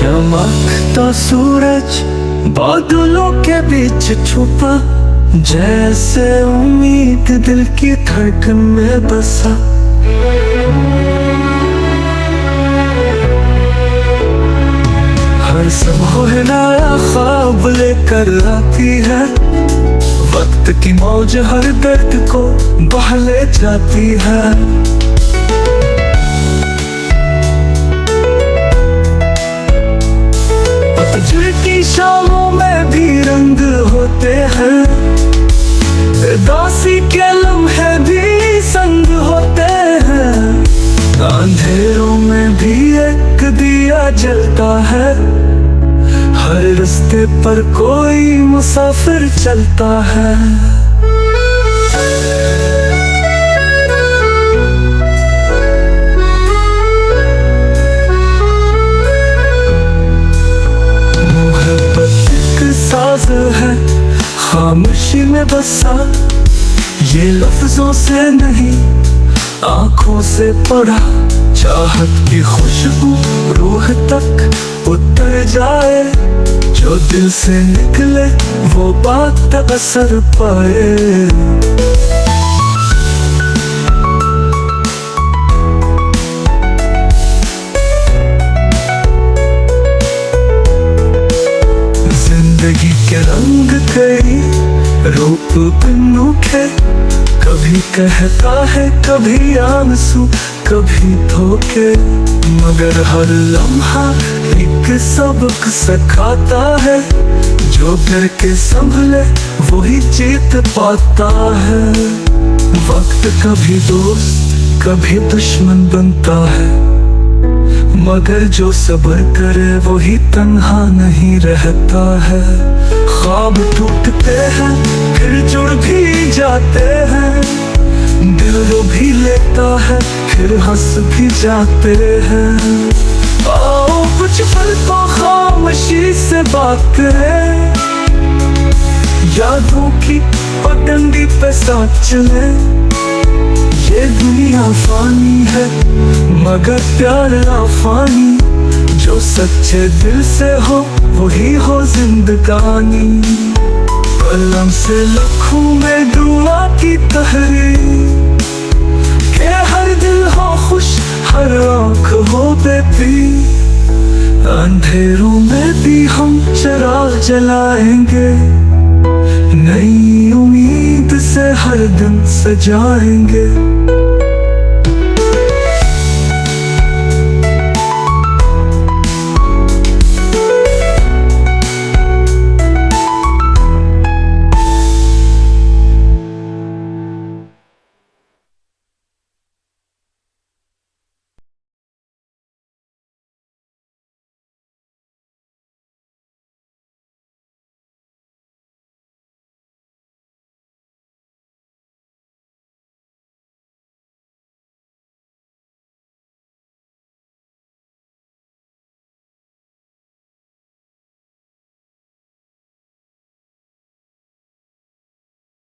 चमकता सूरज बादलों के बीच छुपा, जैसे उम्मीद दिल की धड़कन में बसा। हर सुबह नया ख्वाब लेकर आती है, वक्त की मौज हर दर्द को बहा ले जाती है। पतझड़ की शामों में भी रंग होते हैं, उदासी के लम्हे भी संग होते हैं। अंधेरों में भी एक दिया जलता है, हर रास्ते पर कोई मुसाफिर चलता है। साज है खामोशी में बसा, ये लफ्जों से नहीं आंखों से पढ़ा। चाहत की खुशबू रूह तक उतर जाए, जो दिल से निकले वो बात असर पाए। जिंदगी के रंग कई रूप अनोखे, कभी कहता है कभी आंसू कभी धोखे, मगर हर लम्हा एक सबक सिखाता है। जो करके संभले वही जीत पाता है। वक्त कभी दोस्त कभी दुश्मन बनता है, मगर जो सब्र करे वही तन्हा नहीं रहता है। ख्वाब टूटते हैं फिर जुड़ भी जाते हैं, दिल रो भी लेता है फिर हंस भी जाते हैं। आओ कुछ पल तो खामोशी से बात करें, यादों की पगडंडी पे साथ चले। ये दुनिया फानी है मगर प्यार आफानी, जो सच्चे दिल से हो वही हो जिंदगानी। कलम से लिखूं मैं दुआ की तहरीर, के हर दिल हो खुश हर आँख हो बेपी। अंधेरों में भी हम चिराग जलाएंगे, नई उम्मीद से हर दिन सजाएंगे।